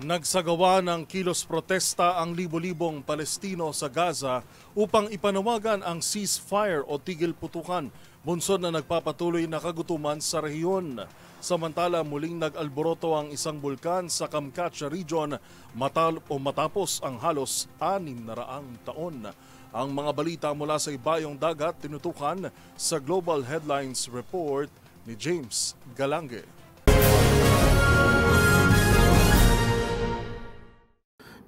Nagsagawa ng kilos protesta ang libo-libong Palestino sa Gaza upang ipanawagan ang ceasefire o tigil putukan, bunsod na nagpapatuloy na kagutuman sa rehiyon. Samantala, muling nag-alboroto ang isang bulkan sa Kamchatka region matapos ang halos 600 taon. Ang mga balita mula sa ibayong dagat tinutukan sa Global Headlines Report ni James Galange.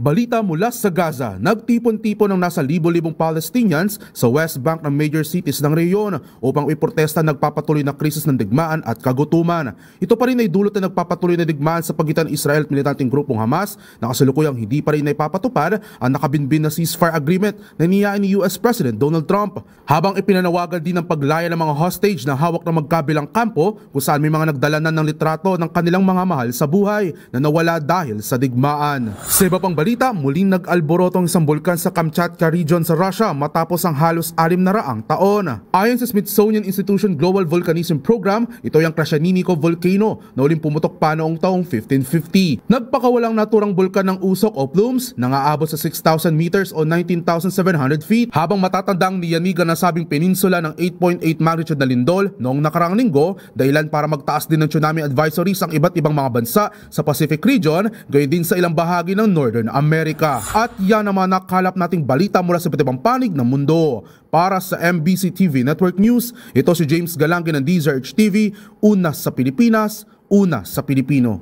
Balita mula sa Gaza, nagtipon-tipon ng nasa libo-libong Palestinians sa West Bank ng major cities ng rehiyon upang iprotesta nagpapatuloy na krisis ng digmaan at kagutuman. Ito pa rin ay dulot na nagpapatuloy na digmaan sa pagitan ng Israel at militanteng grupong Hamas na kasalukuyang hindi pa rin naipapatupad ang nakabinbin na ceasefire agreement na niyaan ni US President Donald Trump. Habang ipinanawagan din ng paglaya ng mga hostage na hawak ng magkabilang kampo kung saan may mga nagdala na ng litrato ng kanilang mga mahal sa buhay na nawala dahil sa digmaan. Sa iba pang balita, muling nag-alboroto ang isang bulkan sa Kamchatka region sa Russia matapos ang halos 600 taon. Ayon sa Smithsonian Institution Global Volcanism Program, ito ay ang Krasheninnikov Volcano na uling pumutok pa noong taong 1550. Nagpakawalang naturang bulkan ng usok o plumes na aabot sa 6,000 meters o 19,700 feet habang matatandang niyanigan na sabing peninsula ng 8.8 magnitude na lindol noong nakaraang linggo, dahilan para magtaas din ng tsunami advisories ang iba't ibang mga bansa sa Pacific region, gayon din sa ilang bahagi ng Northern America. At yan naman nakalap nating balita mula sa iba't ibang panig ng mundo. Para sa MBC TV Network News, ito si James Galange ng DZRH TV, una sa Pilipinas, una sa Pilipino.